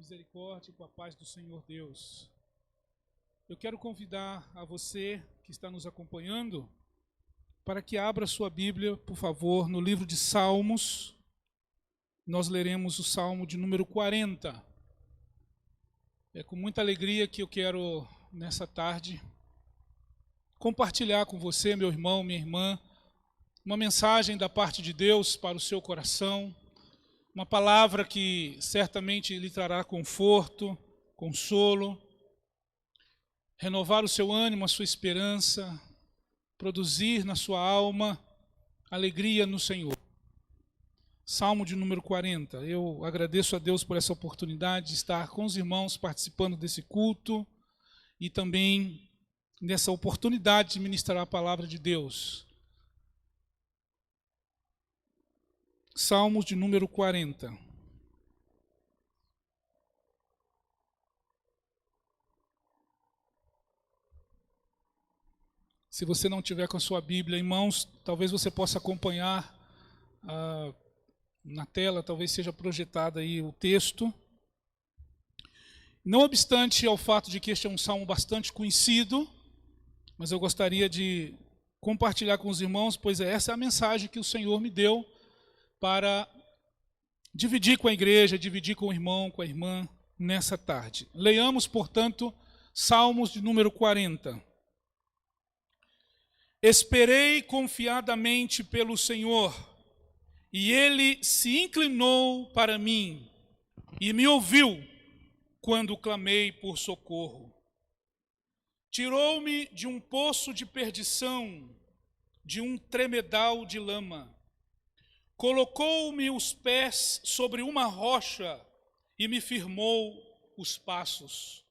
misericórdia e com a paz do Senhor Deus. Eu quero convidar a você que está nos acompanhando para que abra sua Bíblia, por favor, no livro de Salmos. Nós leremos o Salmo de número 40. É com muita alegria que eu quero, nessa tarde, compartilhar com você, meu irmão, minha irmã, uma mensagem da parte de Deus para o seu coração, uma palavra que certamente lhe trará conforto, consolo, renovar o seu ânimo, a sua esperança, produzir na sua alma alegria no Senhor. Salmo de número 40. Eu agradeço a Deus por essa oportunidade de estar com os irmãos participando desse culto e também nessa oportunidade de ministrar a palavra de Deus. Salmos de número 40. Se você não tiver com a sua Bíblia em mãos, talvez você possa acompanhar na tela, talvez seja projetado aí o texto. Não obstante ao fato de que este é um salmo bastante conhecido, mas eu gostaria de compartilhar com os irmãos, pois essa é a mensagem que o Senhor me deu para dividir com a igreja, dividir com o irmão, com a irmã, nessa tarde. Leiamos, portanto, Salmos de número 40. Esperei confiadamente pelo Senhor, e Ele se inclinou para mim, e me ouviu quando clamei por socorro. Tirou-me de um poço de perdição, de um tremedal de lama. Colocou-me os pés sobre uma rocha e me firmou os passos.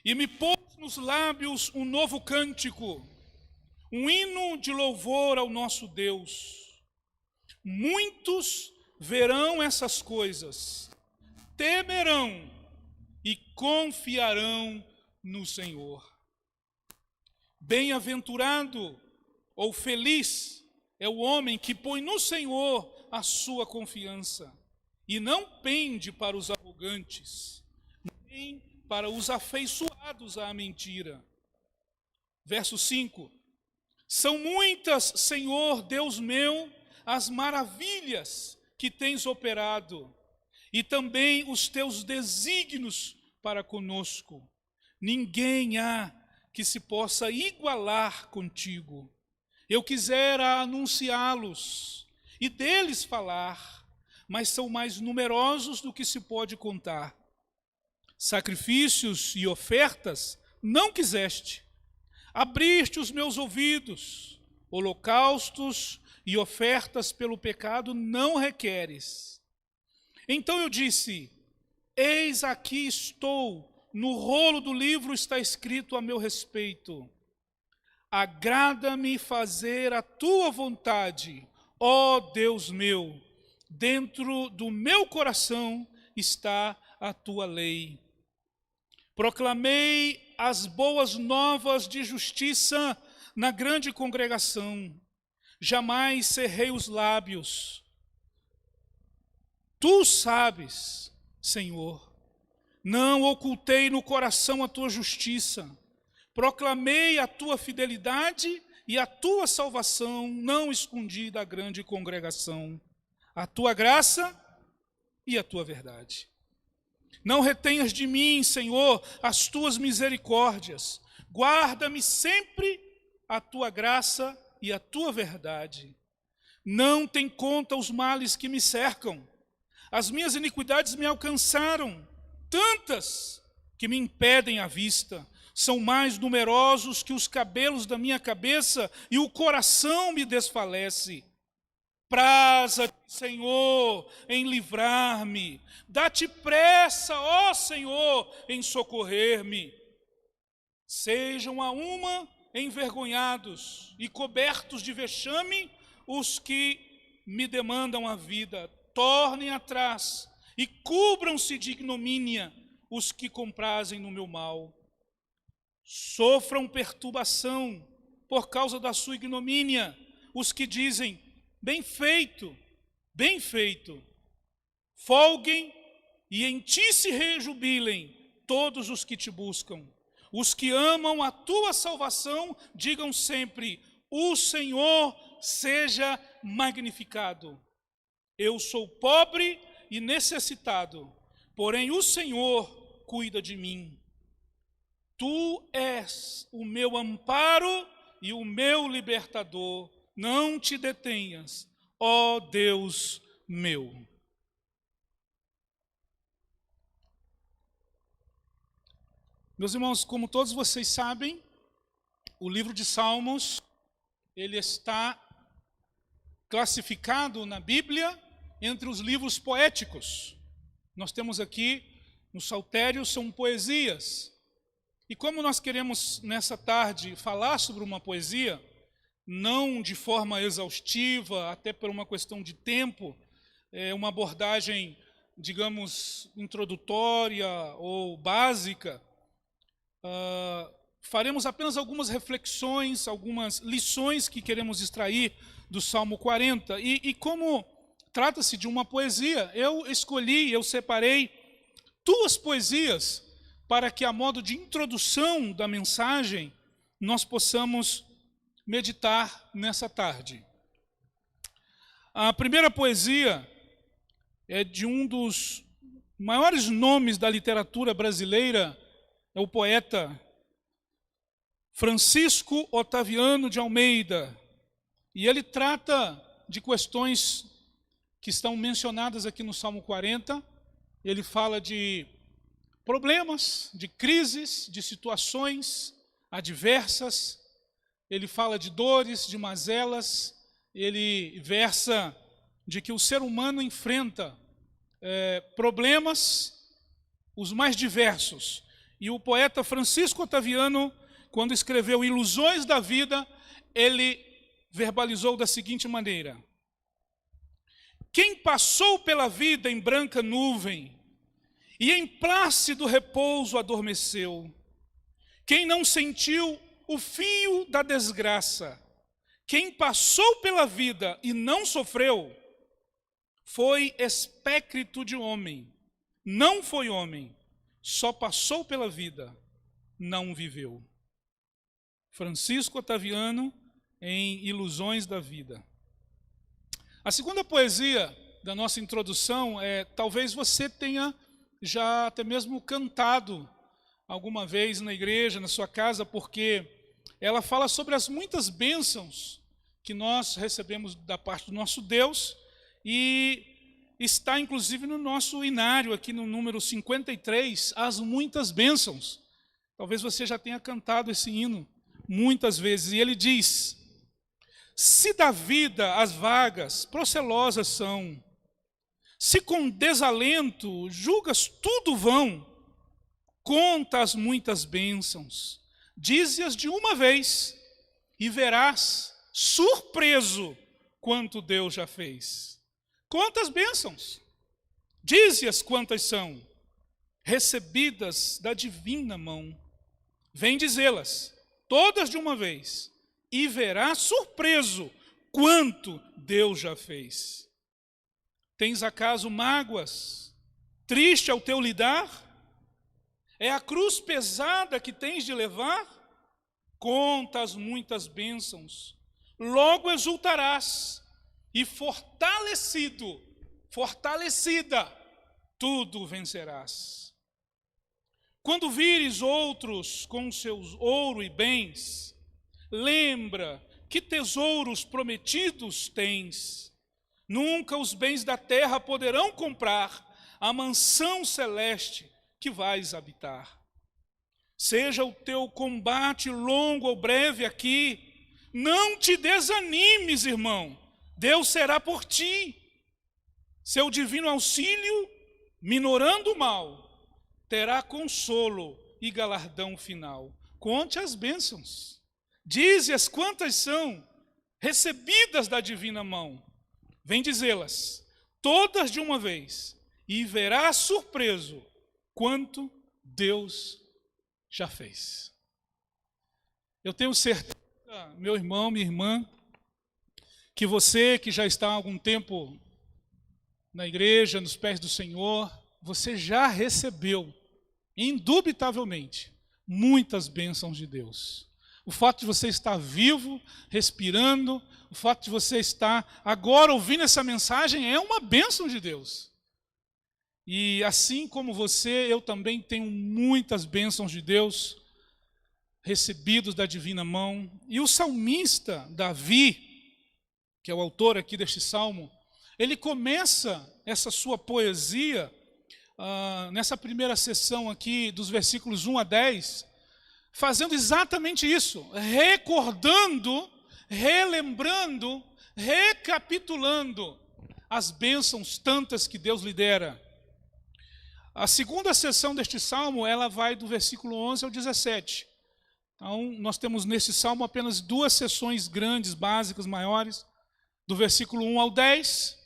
E me pôs nos lábios um novo cântico, um hino de louvor ao nosso Deus. Muitos verão essas coisas, temerão e confiarão no Senhor. Bem-aventurado ou feliz é o homem que põe no Senhor a sua confiança e não pende para os arrogantes, nem para os afeiçoados à mentira. Verso 5. São muitas, Senhor Deus meu, as maravilhas que tens operado, e também os teus desígnios para conosco. Ninguém há que se possa igualar contigo. Eu quisera anunciá-los e deles falar, mas são mais numerosos do que se pode contar. Sacrifícios e ofertas não quiseste. Abriste os meus ouvidos. Holocaustos e ofertas pelo pecado não requeres. Então eu disse: eis aqui estou, no rolo do livro está escrito a meu respeito. Agrada-me fazer a tua vontade, ó Deus meu. Dentro do meu coração está a tua lei. Proclamei as boas novas de justiça na grande congregação. Jamais cerrei os lábios. Tu sabes, Senhor, não ocultei no coração a tua justiça. Proclamei a tua fidelidade e a tua salvação, não escondi da grande congregação. A tua graça e a tua verdade. Não retenhas de mim, Senhor, as tuas misericórdias. Guarda-me sempre a tua graça e a tua verdade. Não tem conta os males que me cercam. As minhas iniquidades me alcançaram, tantas que me impedem a vista. São mais numerosos que os cabelos da minha cabeça e o coração me desfalece. Praza-te, Senhor, em livrar-me. Dá-te pressa, ó Senhor, em socorrer-me. Sejam a uma envergonhados e cobertos de vexame os que me demandam a vida. Tornem atrás e cubram-se de ignomínia os que comprazem no meu mal. Sofram perturbação por causa da sua ignomínia os que dizem: bem feito, bem feito. Folguem e em ti se rejubilem todos os que te buscam. Os que amam a tua salvação, digam sempre: o Senhor seja magnificado. Eu sou pobre e necessitado, porém o Senhor cuida de mim. Tu és o meu amparo e o meu libertador. Não te detenhas, ó Deus meu. Meus irmãos, como todos vocês sabem, o livro de Salmos, ele está classificado na Bíblia entre os livros poéticos. Nós temos aqui, no Saltério, são poesias. E como nós queremos, nessa tarde, falar sobre uma poesia, não de forma exaustiva, até por uma questão de tempo, uma abordagem, digamos, introdutória ou básica, faremos apenas algumas reflexões, algumas lições que queremos extrair do Salmo 40. E como trata-se de uma poesia, eu separei 2 poesias para que, a modo de introdução da mensagem, nós possamos meditar nessa tarde. A primeira poesia é de um dos maiores nomes da literatura brasileira, é o poeta Francisco Otaviano de Almeida. E ele trata de questões que estão mencionadas aqui no Salmo 40. Ele fala de problemas, de crises, de situações adversas. Ele fala de dores, de mazelas. Ele versa de que o ser humano enfrenta problemas os mais diversos. E o poeta Francisco Otaviano, quando escreveu Ilusões da Vida, ele verbalizou da seguinte maneira: quem passou pela vida em branca nuvem e em plácido repouso adormeceu, quem não sentiu o fio da desgraça, quem passou pela vida e não sofreu, foi espécrito de homem, não foi homem, só passou pela vida, não viveu. Francisco Otaviano, em Ilusões da Vida. A segunda poesia da nossa introdução talvez você tenha já até mesmo cantado alguma vez na igreja, na sua casa, porque ela fala sobre as muitas bênçãos que nós recebemos da parte do nosso Deus, e está inclusive no nosso inário, aqui no número 53, as muitas bênçãos. Talvez você já tenha cantado esse hino muitas vezes, e ele diz: se da vida as vagas procelosas são, se com desalento julgas tudo vão, conta as muitas bênçãos, dize-as de uma vez, e verás, surpreso, quanto Deus já fez. Conta as bênçãos, dize-as quantas são, recebidas da divina mão. Vem dizê-las, todas de uma vez, e verás, surpreso, quanto Deus já fez. Tens acaso mágoas, triste ao teu lidar? É a cruz pesada que tens de levar? Conta as muitas bênçãos, logo exultarás, e fortalecida, tudo vencerás. Quando vires outros com seus ouro e bens, lembra que tesouros prometidos tens. Nunca os bens da terra poderão comprar a mansão celeste que vais habitar. Seja o teu combate longo ou breve aqui, não te desanimes, irmão, Deus será por ti. Seu divino auxílio, minorando o mal, terá consolo e galardão final. Conte as bênçãos, dize-as quantas são, recebidas da divina mão. Vem dizê-las, todas de uma vez, e verás surpreso quanto Deus já fez. Eu tenho certeza, meu irmão, minha irmã, que você que já está há algum tempo na igreja, nos pés do Senhor, você já recebeu, indubitavelmente, muitas bênçãos de Deus. O fato de você estar vivo, respirando, o fato de você estar agora ouvindo essa mensagem é uma bênção de Deus. E assim como você, eu também tenho muitas bênçãos de Deus recebidos da divina mão. E o salmista Davi, que é o autor aqui deste salmo, ele começa essa sua poesia nessa primeira sessão aqui dos versículos 1 a 10, fazendo exatamente isso, recordando, relembrando, recapitulando as bênçãos tantas que Deus lhe dera. A segunda sessão deste salmo, ela vai do versículo 11 ao 17. Então, nós temos nesse salmo apenas duas sessões grandes, básicas, maiores, do versículo 1 ao 10,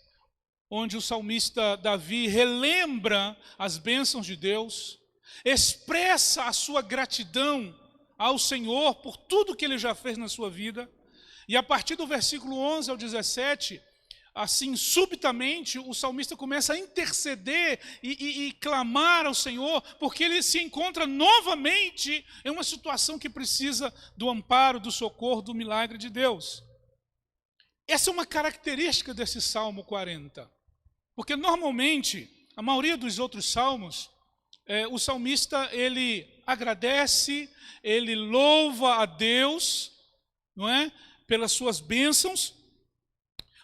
onde o salmista Davi relembra as bênçãos de Deus, expressa a sua gratidão ao Senhor por tudo que Ele já fez na sua vida, e a partir do versículo 11 ao 17, assim, subitamente, o salmista começa a interceder e clamar ao Senhor, porque ele se encontra novamente em uma situação que precisa do amparo, do socorro, do milagre de Deus. Essa é uma característica desse Salmo 40, porque normalmente, a maioria dos outros salmos, o salmista, ele agradece, ele louva a Deus, não é? Pelas suas bênçãos,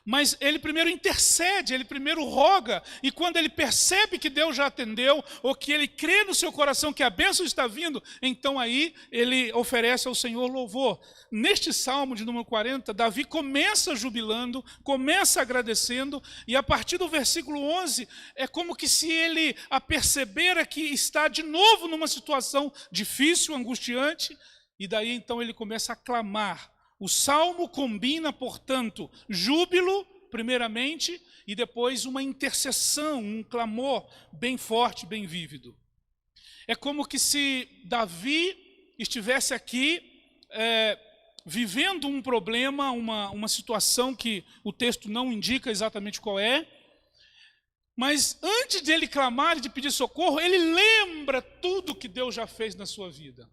mas ele primeiro intercede, ele primeiro roga, e quando ele percebe que Deus já atendeu, ou que ele crê no seu coração que a bênção está vindo, então aí ele oferece ao Senhor louvor. Neste Salmo de número 40, Davi começa jubilando, começa agradecendo, e a partir do versículo 11, é como que se ele a perceber que está de novo numa situação difícil, angustiante, e daí então ele começa a clamar. O salmo combina, portanto, júbilo, primeiramente, e depois uma intercessão, um clamor bem forte, bem vívido. É como que se Davi estivesse aqui vivendo um problema, uma situação que o texto não indica exatamente qual é, mas antes de ele clamar e de pedir socorro, ele lembra tudo que Deus já fez na sua vida.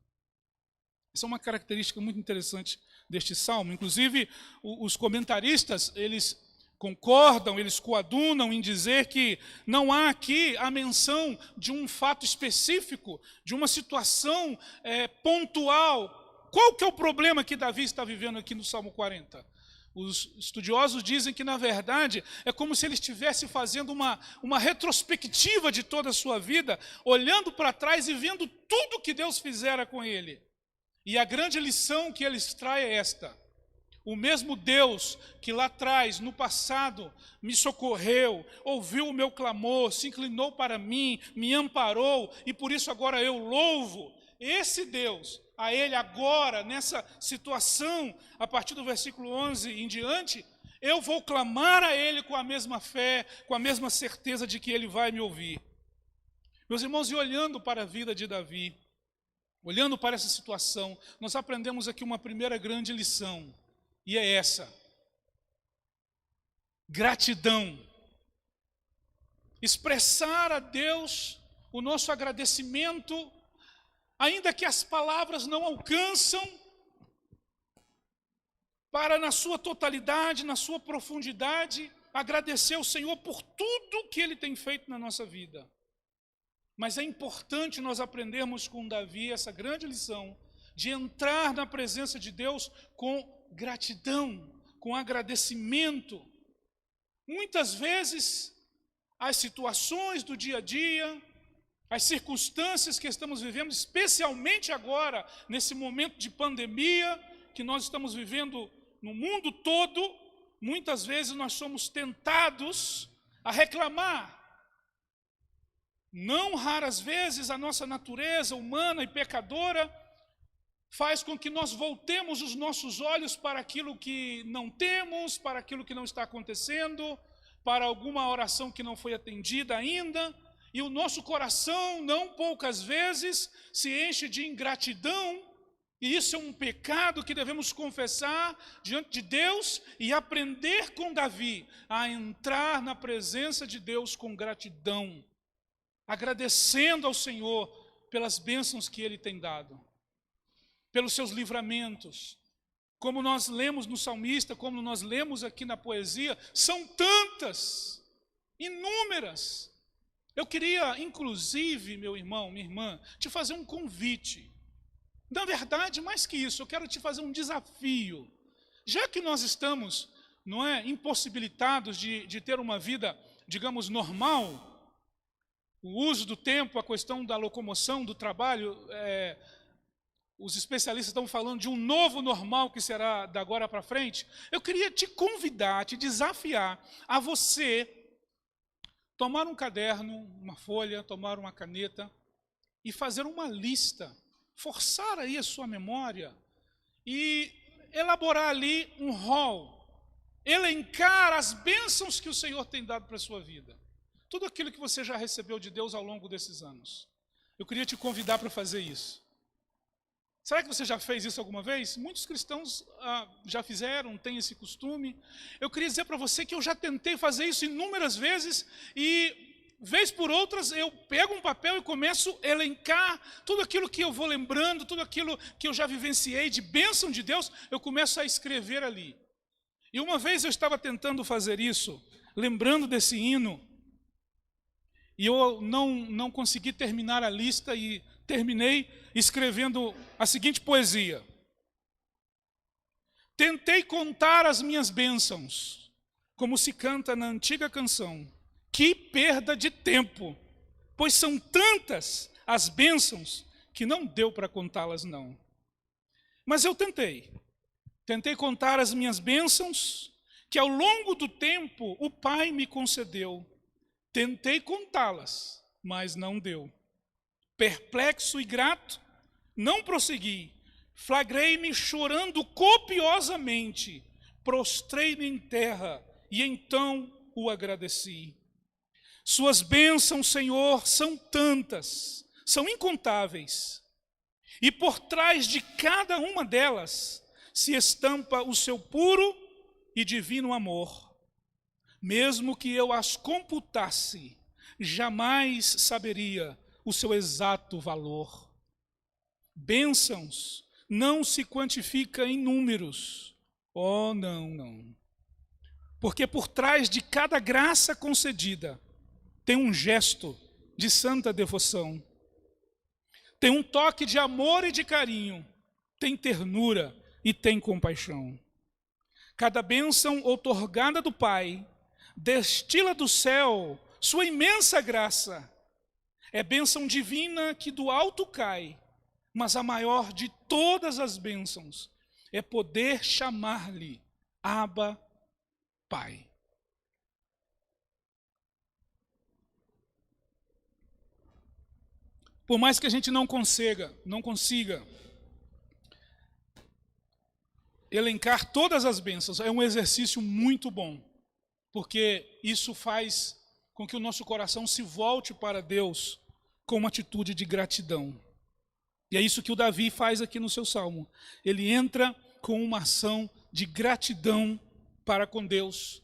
Essa é uma característica muito interessante deste salmo. Inclusive, os comentaristas, eles concordam, eles coadunam em dizer que não há aqui a menção de um fato específico, de uma situação pontual. Qual que é o problema que Davi está vivendo aqui no Salmo 40? Os estudiosos dizem que, na verdade, é como se ele estivesse fazendo uma retrospectiva de toda a sua vida, olhando para trás e vendo tudo que Deus fizera com ele. E a grande lição que ele extrai é esta: o mesmo Deus que lá atrás, no passado, me socorreu, ouviu o meu clamor, se inclinou para mim, me amparou, e por isso agora eu louvo, esse Deus, a Ele agora, nessa situação, a partir do versículo 11 em diante, eu vou clamar a Ele com a mesma fé, com a mesma certeza de que Ele vai me ouvir. Meus irmãos, e olhando para a vida de Davi, olhando para essa situação, nós aprendemos aqui uma primeira grande lição, e é essa: gratidão. Expressar a Deus o nosso agradecimento, ainda que as palavras não alcançam, para na sua totalidade, na sua profundidade, agradecer ao Senhor por tudo que Ele tem feito na nossa vida. Mas é importante nós aprendermos com Davi essa grande lição de entrar na presença de Deus com gratidão, com agradecimento. Muitas vezes, as situações do dia a dia, as circunstâncias que estamos vivendo, especialmente agora, nesse momento de pandemia que nós estamos vivendo no mundo todo, muitas vezes nós somos tentados a reclamar. Não raras vezes a nossa natureza humana e pecadora faz com que nós voltemos os nossos olhos para aquilo que não temos, para aquilo que não está acontecendo, para alguma oração que não foi atendida ainda, e o nosso coração, não poucas vezes, se enche de ingratidão, e isso é um pecado que devemos confessar diante de Deus e aprender com Davi a entrar na presença de Deus com gratidão. agradecendo ao Senhor pelas bênçãos que Ele tem dado, pelos seus livramentos. Como nós lemos no salmista, como nós lemos aqui na poesia, são tantas, inúmeras. Eu queria, inclusive, meu irmão, minha irmã, te fazer um convite. Na verdade, mais que isso, eu quero te fazer um desafio. Já que nós estamos, não é, impossibilitados de ter uma vida, digamos, normal, o uso do tempo, a questão da locomoção, do trabalho, os especialistas estão falando de um novo normal que será da agora para frente. Eu queria te convidar, te desafiar a você tomar um caderno, uma folha, tomar uma caneta e fazer uma lista, forçar aí a sua memória e elaborar ali um rol, elencar as bênçãos que o Senhor tem dado para a sua vida. Tudo aquilo que você já recebeu de Deus ao longo desses anos. Eu queria te convidar para fazer isso. Será que você já fez isso alguma vez? Muitos cristãos já fizeram, têm esse costume. Eu queria dizer para você que eu já tentei fazer isso inúmeras vezes e, vez por outras, eu pego um papel e começo a elencar tudo aquilo que eu vou lembrando, tudo aquilo que eu já vivenciei de bênção de Deus, eu começo a escrever ali. E uma vez eu estava tentando fazer isso, lembrando desse hino, e eu não consegui terminar a lista e terminei escrevendo a seguinte poesia. Tentei contar as minhas bênçãos, como se canta na antiga canção. Que perda de tempo, pois são tantas as bênçãos que não deu para contá-las não. Mas eu tentei contar as minhas bênçãos, que ao longo do tempo o Pai me concedeu. Tentei contá-las, mas não deu. Perplexo e grato, não prossegui. Flagrei-me chorando copiosamente. Prostrei-me em terra e então o agradeci. Suas bênçãos, Senhor, são tantas, são incontáveis. E por trás de cada uma delas se estampa o seu puro e divino amor. Mesmo que eu as computasse, jamais saberia o seu exato valor. Bênçãos não se quantifica em números. Oh, não. Porque por trás de cada graça concedida, tem um gesto de santa devoção. Tem um toque de amor e de carinho. Tem ternura e tem compaixão. Cada bênção outorgada do Pai destila do céu sua imensa graça. É bênção divina que do alto cai, mas a maior de todas as bênçãos é poder chamar-lhe Abba, Pai. Por mais que a gente não consiga elencar todas as bênçãos, é um exercício muito bom, porque isso faz com que o nosso coração se volte para Deus com uma atitude de gratidão. E é isso que o Davi faz aqui no seu salmo. Ele entra com uma ação de gratidão para com Deus,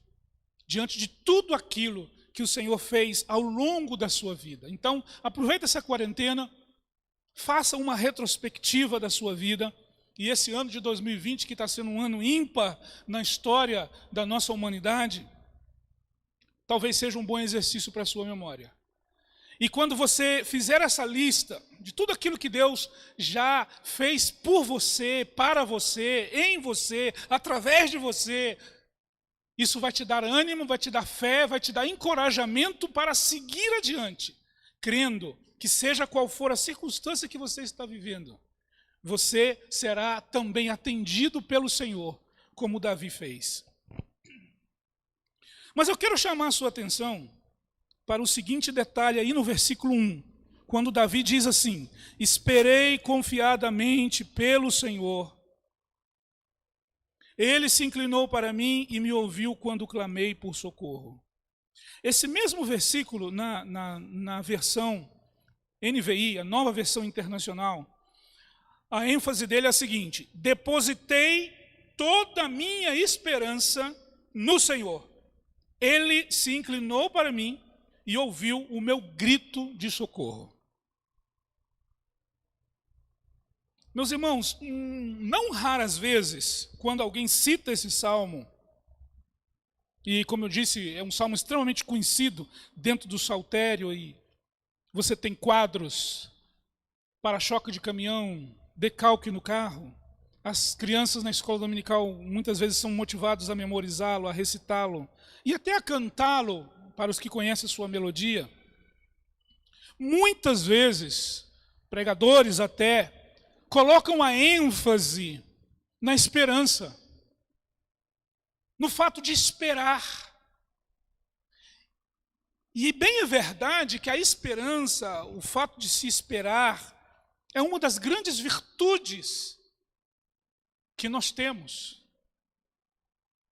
diante de tudo aquilo que o Senhor fez ao longo da sua vida. Então, aproveita essa quarentena, faça uma retrospectiva da sua vida, e esse ano de 2020, que está sendo um ano ímpar na história da nossa humanidade, talvez seja um bom exercício para a sua memória. E quando você fizer essa lista de tudo aquilo que Deus já fez por você, para você, em você, através de você, isso vai te dar ânimo, vai te dar fé, vai te dar encorajamento para seguir adiante, crendo que seja qual for a circunstância que você está vivendo, você será também atendido pelo Senhor, como Davi fez. Mas eu quero chamar a sua atenção para o seguinte detalhe aí no versículo 1, quando Davi diz assim: esperei confiadamente pelo Senhor. Ele se inclinou para mim e me ouviu quando clamei por socorro. Esse mesmo versículo, na versão NVI, a nova versão internacional, a ênfase dele é a seguinte: depositei toda a minha esperança no Senhor. Ele se inclinou para mim e ouviu o meu grito de socorro. Meus irmãos, não raras vezes, quando alguém cita esse salmo, e como eu disse, é um salmo extremamente conhecido dentro do saltério, e você tem quadros, para-choque de caminhão, decalque no carro. As crianças na escola dominical muitas vezes são motivadas a memorizá-lo, a recitá-lo, e até a cantá-lo, para os que conhecem sua melodia. Muitas vezes, pregadores até, colocam a ênfase na esperança, no fato de esperar. E bem é verdade que a esperança, o fato de se esperar, é uma das grandes virtudes que nós temos.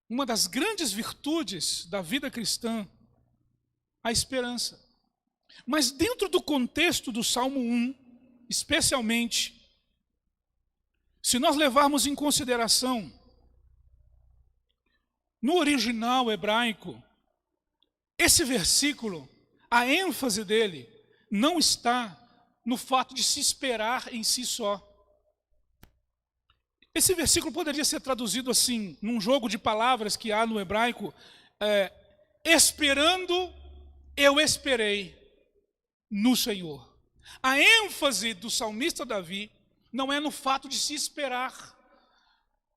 Uma das grandes virtudes da vida cristã, a esperança. Mas dentro do contexto do Salmo 1, especialmente, se nós levarmos em consideração, no original hebraico, esse versículo, a ênfase dele não está no fato de se esperar em si só. Esse versículo poderia ser traduzido assim, num jogo de palavras que há no hebraico, esperando, eu esperei no Senhor. A ênfase do salmista Davi não é no fato de se esperar,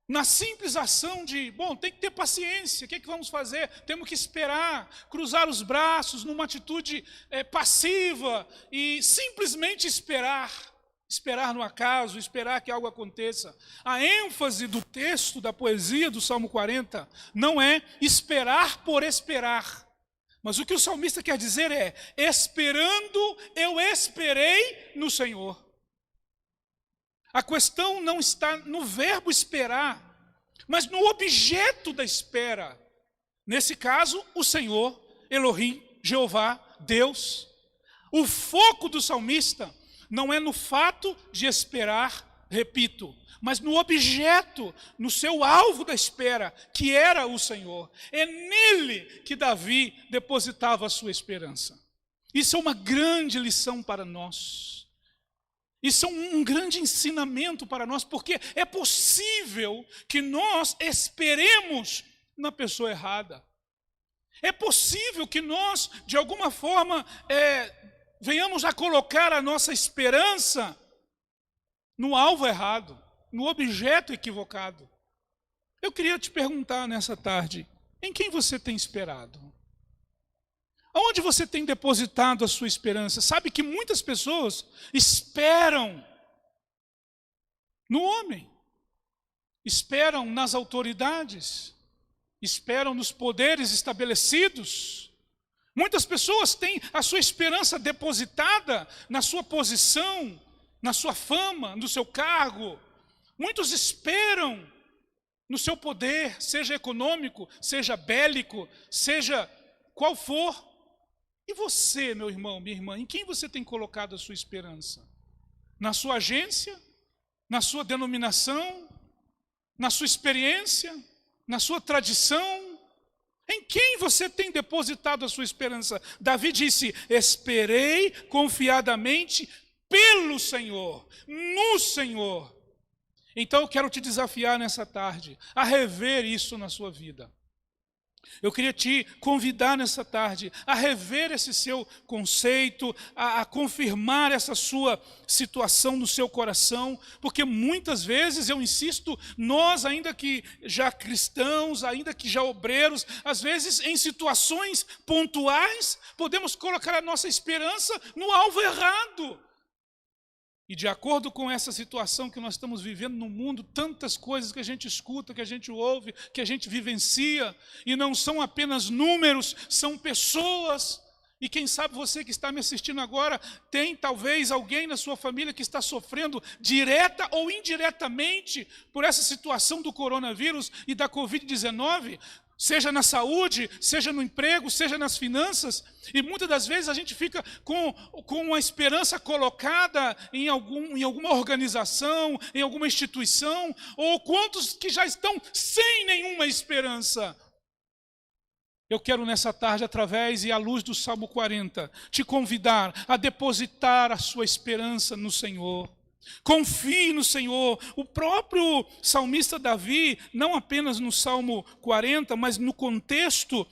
na simples ação de, tem que ter paciência, o que é que vamos fazer? Temos que esperar, cruzar os braços numa atitude passiva e simplesmente esperar no acaso, esperar que algo aconteça. A ênfase do texto, da poesia do Salmo 40, não é esperar por esperar, mas o que o salmista quer dizer é, esperando, eu esperei no Senhor. A questão não está no verbo esperar, mas no objeto da espera. Nesse caso, o Senhor, Elohim, Jeová, Deus. O foco do salmista não é no fato de esperar, repito, mas no objeto, no seu alvo da espera, que era o Senhor. É nele que Davi depositava a sua esperança. Isso é uma grande lição para nós. Isso é um grande ensinamento para nós, porque é possível que nós esperemos na pessoa errada. É possível que nós, de alguma forma, venhamos a colocar a nossa esperança no alvo errado, no objeto equivocado. Eu queria te perguntar nessa tarde, em quem você tem esperado? Aonde você tem depositado a sua esperança? Sabe que muitas pessoas esperam no homem, esperam nas autoridades, esperam nos poderes estabelecidos. Muitas pessoas têm a sua esperança depositada na sua posição, na sua fama, no seu cargo. Muitos esperam no seu poder, seja econômico, seja bélico, seja qual for. E você, meu irmão, minha irmã, em quem você tem colocado a sua esperança? Na sua agência? Na sua denominação? Na sua experiência? Na sua tradição? Em quem você tem depositado a sua esperança? Davi disse, esperei confiadamente pelo Senhor, no Senhor. Então eu quero te desafiar nessa tarde a rever isso na sua vida. Eu queria te convidar nessa tarde a rever esse seu conceito, a confirmar essa sua situação no seu coração, porque muitas vezes, eu insisto, nós ainda que já cristãos, ainda que já obreiros, às vezes em situações pontuais, podemos colocar a nossa esperança no alvo errado. E de acordo com essa situação que nós estamos vivendo no mundo, tantas coisas que a gente escuta, que a gente ouve, que a gente vivencia, e não são apenas números, são pessoas. E quem sabe você que está me assistindo agora, tem talvez alguém na sua família que está sofrendo direta ou indiretamente por essa situação do coronavírus e da Covid-19, seja na saúde, seja no emprego, seja nas finanças, e muitas das vezes a gente fica com a esperança colocada em alguma organização, em alguma instituição, ou quantos que já estão sem nenhuma esperança. Eu quero nessa tarde, através e à luz do Salmo 40, te convidar a depositar a sua esperança no Senhor. Confie no Senhor. O próprio salmista Davi, não apenas no Salmo 40, mas no contexto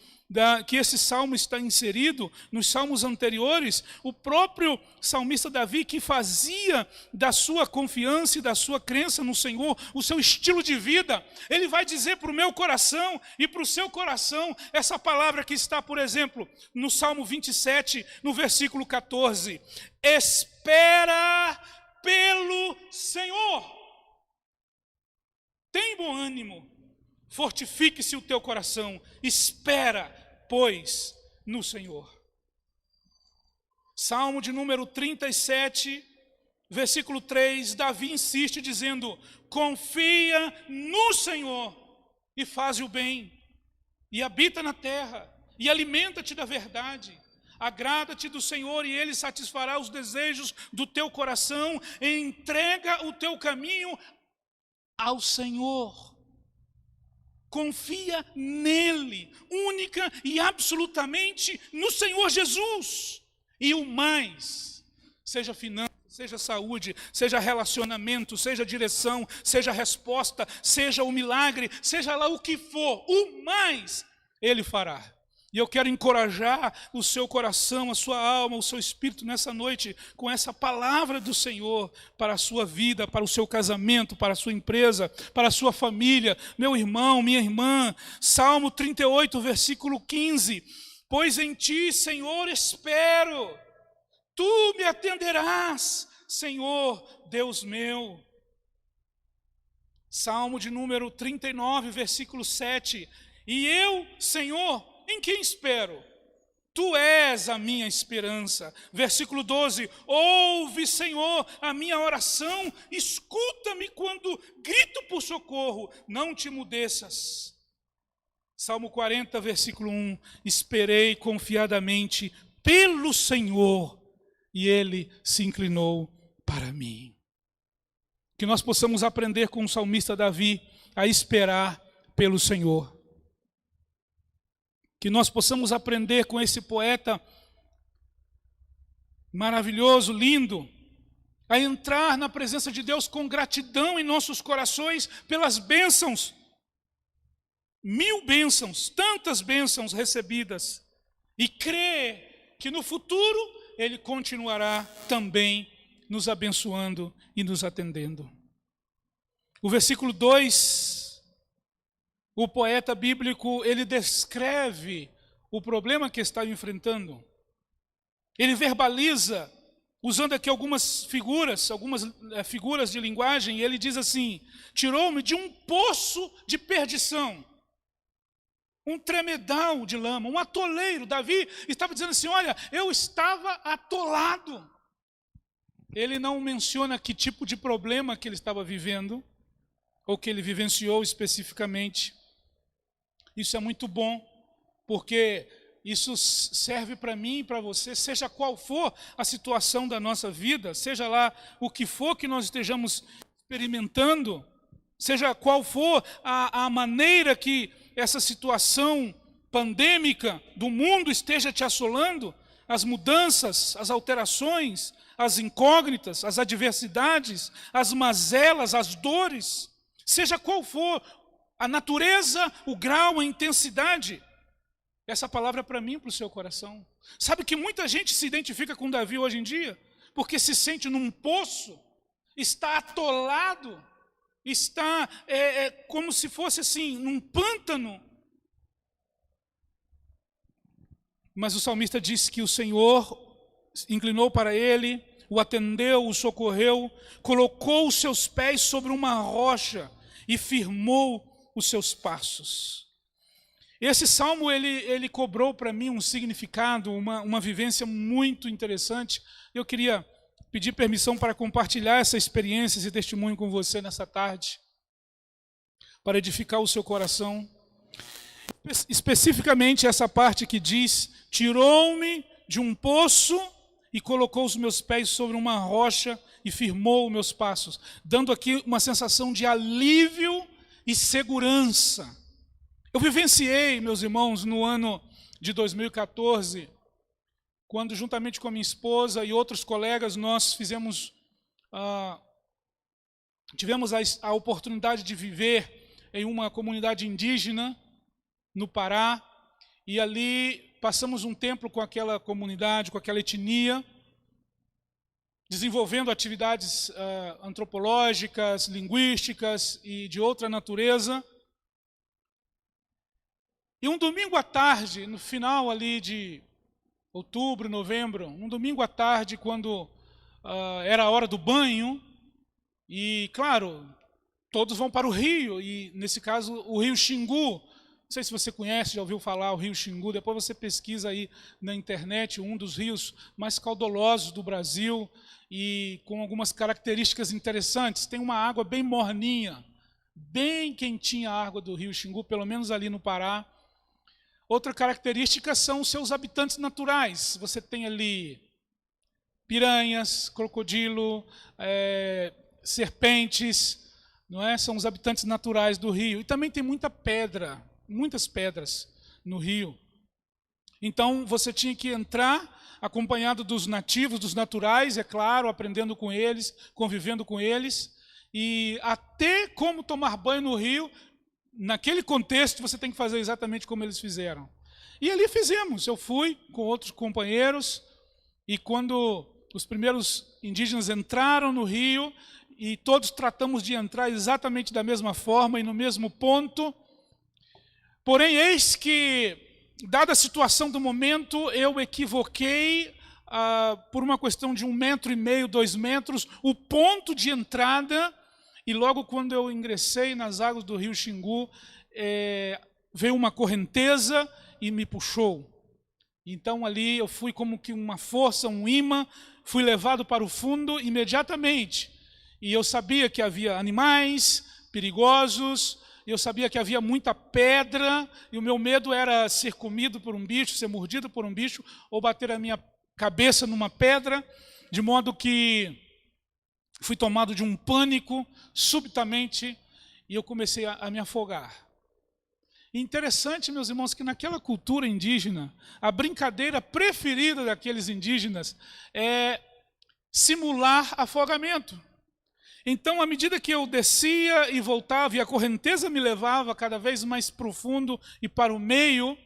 que esse salmo está inserido, nos salmos anteriores, o próprio salmista Davi, que fazia da sua confiança e da sua crença no Senhor o seu estilo de vida, ele vai dizer para o meu coração e para o seu coração essa palavra que está, por exemplo, no Salmo 27, no versículo 14: espera pelo Senhor. Tem bom ânimo, fortifique-se o teu coração, espera, pois, no Senhor. Salmo de número 37, versículo 3, Davi insiste dizendo: confia no Senhor e faz o bem, e habita na terra, e alimenta-te da verdade. Agrada-te do Senhor e Ele satisfará os desejos do teu coração. Entrega o teu caminho ao Senhor. Confia nele, única e absolutamente no Senhor Jesus. E o mais, seja finanças, seja saúde, seja relacionamento, seja direção, seja resposta, seja o milagre, seja lá o que for, o mais Ele fará. E eu quero encorajar o seu coração, a sua alma, o seu espírito nessa noite com essa palavra do Senhor para a sua vida, para o seu casamento, para a sua empresa, para a sua família. Meu irmão, minha irmã, Salmo 38, versículo 15. Pois em ti, Senhor, espero, tu me atenderás, Senhor, Deus meu. Salmo de número 39, versículo 7. E eu, Senhor, em quem espero? Tu és a minha esperança. Versículo 12. Ouve, Senhor, a minha oração, escuta-me quando grito por socorro, não te emudeças. Salmo 40, versículo 1. Esperei confiadamente pelo Senhor, e Ele se inclinou para mim. Que nós possamos aprender com o salmista Davi a esperar pelo Senhor. Que nós possamos aprender com esse poeta maravilhoso, lindo, a entrar na presença de Deus com gratidão em nossos corações pelas bênçãos, 1000 bênçãos, tantas bênçãos recebidas, e crer que no futuro Ele continuará também nos abençoando e nos atendendo. O versículo 2, o poeta bíblico, ele descreve o problema que está enfrentando. Ele verbaliza, usando aqui algumas figuras de linguagem, e ele diz assim: tirou-me de um poço de perdição, um tremedal de lama, um atoleiro. Davi estava dizendo assim: olha, eu estava atolado. Ele não menciona que tipo de problema que ele estava vivendo, ou que ele vivenciou especificamente. Isso é muito bom, porque isso serve para mim e para você, seja qual for a situação da nossa vida, seja lá o que for que nós estejamos experimentando, seja qual for a maneira que essa situação pandêmica do mundo esteja te assolando, as mudanças, as alterações, as incógnitas, as adversidades, as mazelas, as dores, seja qual for a natureza, o grau, a intensidade, essa palavra é para mim e para o seu coração. Sabe que muita gente se identifica com Davi hoje em dia, porque se sente num poço, está atolado, está como se fosse assim, num pântano. Mas o salmista diz que o Senhor inclinou para ele, o atendeu, o socorreu, colocou os seus pés sobre uma rocha e firmou os seus passos. Esse salmo, ele cobrou para mim um significado, uma vivência muito interessante. Eu queria pedir permissão para compartilhar essa experiência, esse testemunho com você nessa tarde, para edificar o seu coração. Especificamente essa parte que diz: tirou-me de um poço e colocou os meus pés sobre uma rocha e firmou os meus passos, dando aqui uma sensação de alívio e segurança. Eu vivenciei, meus irmãos, no ano de 2014, quando juntamente com a minha esposa e outros colegas nós tivemos a oportunidade de viver em uma comunidade indígena no Pará, e ali passamos um tempo com aquela comunidade, com aquela etnia, desenvolvendo atividades antropológicas, linguísticas e de outra natureza. E um domingo à tarde, no final ali de outubro, novembro, um domingo à tarde, quando era a hora do banho, e claro, todos vão para o rio, e nesse caso o rio Xingu. Não sei se você conhece, já ouviu falar o rio Xingu, depois você pesquisa aí na internet, um dos rios mais caudalosos do Brasil e com algumas características interessantes. Tem uma água bem morninha, bem quentinha a água do rio Xingu, pelo menos ali no Pará. Outra característica são os seus habitantes naturais. Você tem ali piranhas, crocodilo, serpentes, não é? São os habitantes naturais do rio. E também tem muita pedra, muitas pedras no rio. Então você tinha que entrar acompanhado dos nativos, dos naturais, é claro, aprendendo com eles, convivendo com eles, e até como tomar banho no rio, naquele contexto você tem que fazer exatamente como eles fizeram. E ali fizemos, eu fui com outros companheiros, e quando os primeiros indígenas entraram no rio, e todos tratamos de entrar exatamente da mesma forma e no mesmo ponto, porém eis que, dada a situação do momento, eu equivoquei por uma questão de 1,5 metro, 2 metros, o ponto de entrada, e logo quando eu ingressei nas águas do rio Xingu, veio uma correnteza e me puxou. Então ali eu fui como que uma força, um imã, fui levado para o fundo imediatamente. E eu sabia que havia animais perigosos, eu sabia que havia muita pedra, e o meu medo era ser comido por um bicho, ser mordido por um bicho, ou bater a minha cabeça numa pedra, de modo que fui tomado de um pânico subitamente, e eu comecei a me afogar. E interessante, meus irmãos, que naquela cultura indígena, a brincadeira preferida daqueles indígenas é simular afogamento. Então, à medida que eu descia e voltava, e a correnteza me levava cada vez mais profundo e para o meio,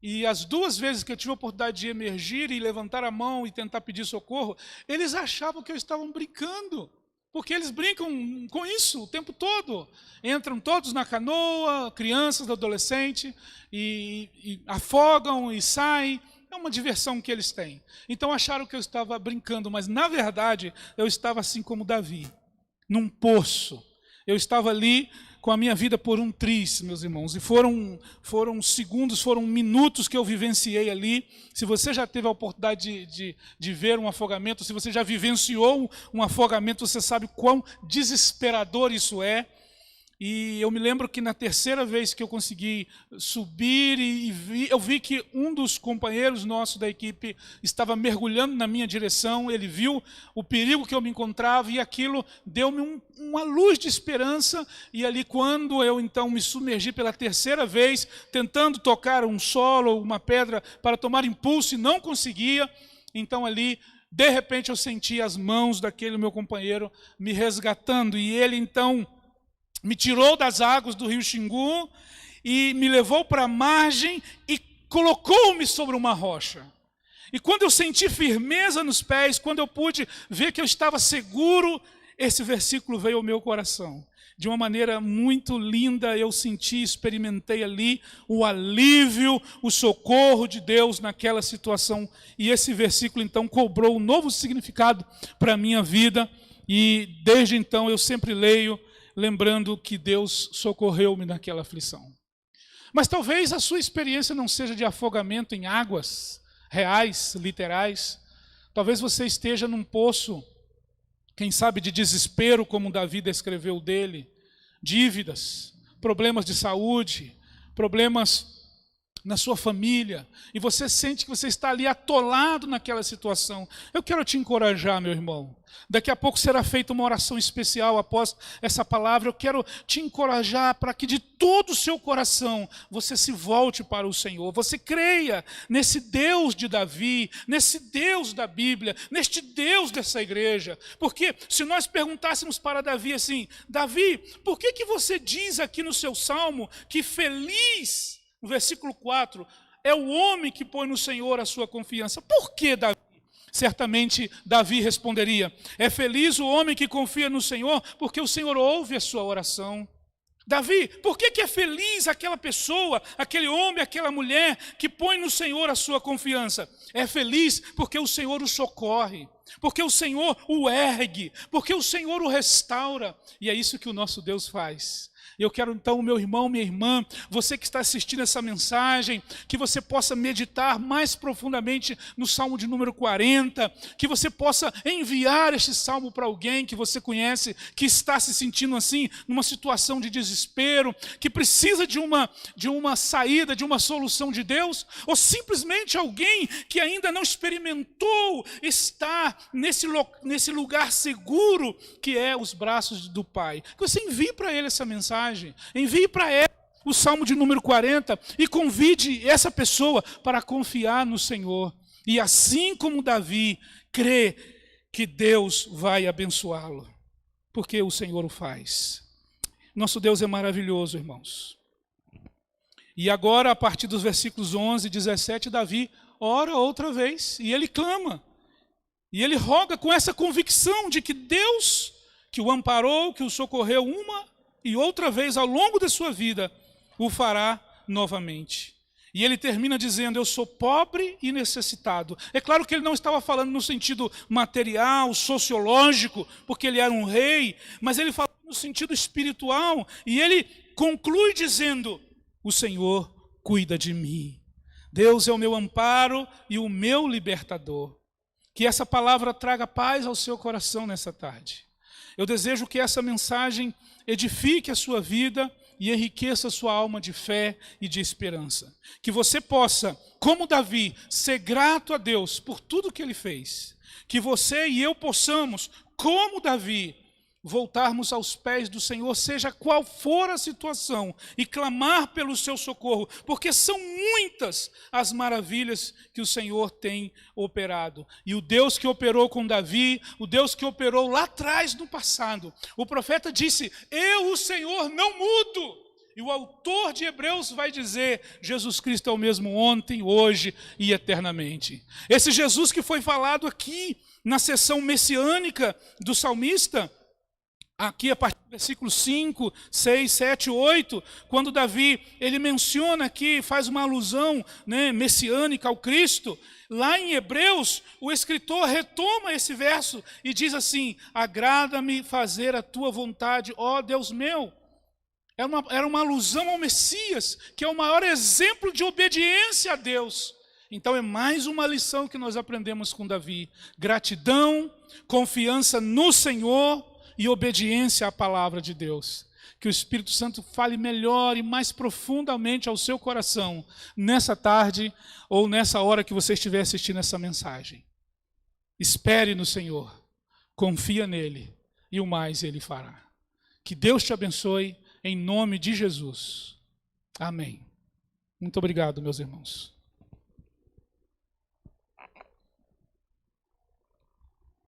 e as 2 vezes que eu tive a oportunidade de emergir e levantar a mão e tentar pedir socorro, eles achavam que eu estava brincando, porque eles brincam com isso o tempo todo. Entram todos na canoa, crianças, adolescentes, e afogam e saem. É uma diversão que eles têm. Então acharam que eu estava brincando, mas na verdade eu estava assim como Davi, num poço. Eu estava ali com a minha vida por um triz, meus irmãos, e foram segundos, foram minutos que eu vivenciei ali. Se você já teve a oportunidade de ver um afogamento, se você já vivenciou um afogamento, você sabe quão desesperador isso é. E eu me lembro que na 3ª vez que eu consegui subir, eu vi que um dos companheiros nossos da equipe estava mergulhando na minha direção, ele viu o perigo que eu me encontrava, e aquilo deu-me uma luz de esperança. E ali, quando eu então me submergi pela 3ª vez, tentando tocar um solo, uma pedra, para tomar impulso, e não conseguia, então ali, de repente, eu senti as mãos daquele meu companheiro me resgatando, e ele então me tirou das águas do rio Xingu e me levou para a margem e colocou-me sobre uma rocha. E quando eu senti firmeza nos pés, quando eu pude ver que eu estava seguro, esse versículo veio ao meu coração. De uma maneira muito linda, eu senti, experimentei ali o alívio, o socorro de Deus naquela situação. E esse versículo então cobrou um novo significado para a minha vida. E desde então eu sempre leio, lembrando que Deus socorreu-me naquela aflição. Mas talvez a sua experiência não seja de afogamento em águas reais, literais. Talvez você esteja num poço, quem sabe de desespero, como Davi descreveu dele, dívidas, problemas de saúde, problemas na sua família, e você sente que você está ali atolado naquela situação, eu quero te encorajar, meu irmão. Daqui a pouco será feita uma oração especial após essa palavra. Eu quero te encorajar para que de todo o seu coração você se volte para o Senhor. Você creia nesse Deus de Davi, nesse Deus da Bíblia, neste Deus dessa igreja. Porque se nós perguntássemos para Davi assim: Davi, por que você diz aqui no seu salmo que feliz, no versículo 4, é o homem que põe no Senhor a sua confiança? Por que, Davi? Certamente Davi responderia: é feliz o homem que confia no Senhor, porque o Senhor ouve a sua oração. Davi, por que é feliz aquela pessoa, aquele homem, aquela mulher que põe no Senhor a sua confiança? É feliz porque o Senhor o socorre, porque o Senhor o ergue, porque o Senhor o restaura. E é isso que o nosso Deus faz. Eu quero então, meu irmão, minha irmã, você que está assistindo essa mensagem, que você possa meditar mais profundamente no Salmo de número 40, que você possa enviar este salmo para alguém que você conhece, que está se sentindo assim, numa situação de desespero, que precisa de uma saída, de uma solução de Deus, ou simplesmente alguém que ainda não experimentou estar nesse lugar seguro que é os braços do Pai. Que você envie para ele essa mensagem. Envie para ela o Salmo de número 40 e convide essa pessoa para confiar no Senhor. E assim como Davi, crê que Deus vai abençoá-lo, porque o Senhor o faz. Nosso Deus é maravilhoso, irmãos. E agora, a partir dos versículos 11 e 17, Davi ora outra vez e ele clama. E ele roga com essa convicção de que Deus, que o amparou, que o socorreu uma e outra vez ao longo da sua vida, o fará novamente. E ele termina dizendo: eu sou pobre e necessitado. É claro que ele não estava falando no sentido material, sociológico, porque ele era um rei, mas ele fala no sentido espiritual. E ele conclui dizendo: o Senhor cuida de mim. Deus é o meu amparo e o meu libertador. Que essa palavra traga paz ao seu coração nessa tarde. Eu desejo que essa mensagem edifique a sua vida e enriqueça a sua alma de fé e de esperança. Que você possa, como Davi, ser grato a Deus por tudo que ele fez. Que você e eu possamos, como Davi, voltarmos aos pés do Senhor, seja qual for a situação, e clamar pelo seu socorro, porque são muitas as maravilhas que o Senhor tem operado. E o Deus que operou com Davi, o Deus que operou lá atrás no passado, o profeta disse: eu, o Senhor, não mudo. E o autor de Hebreus vai dizer: Jesus Cristo é o mesmo ontem, hoje e eternamente. Esse Jesus que foi falado aqui na sessão messiânica do salmista, aqui a partir do versículo 5, 6, 7, 8, quando Davi, ele menciona aqui, faz uma alusão, messiânica ao Cristo, lá em Hebreus, o escritor retoma esse verso e diz assim: agrada-me fazer a tua vontade, ó Deus meu. Era uma alusão ao Messias, que é o maior exemplo de obediência a Deus. Então é mais uma lição que nós aprendemos com Davi: gratidão, confiança no Senhor e obediência à palavra de Deus. Que o Espírito Santo fale melhor e mais profundamente ao seu coração nessa tarde ou nessa hora que você estiver assistindo essa mensagem. Espere no Senhor, confia nele e o mais ele fará. Que Deus te abençoe em nome de Jesus. Amém. Muito obrigado, meus irmãos.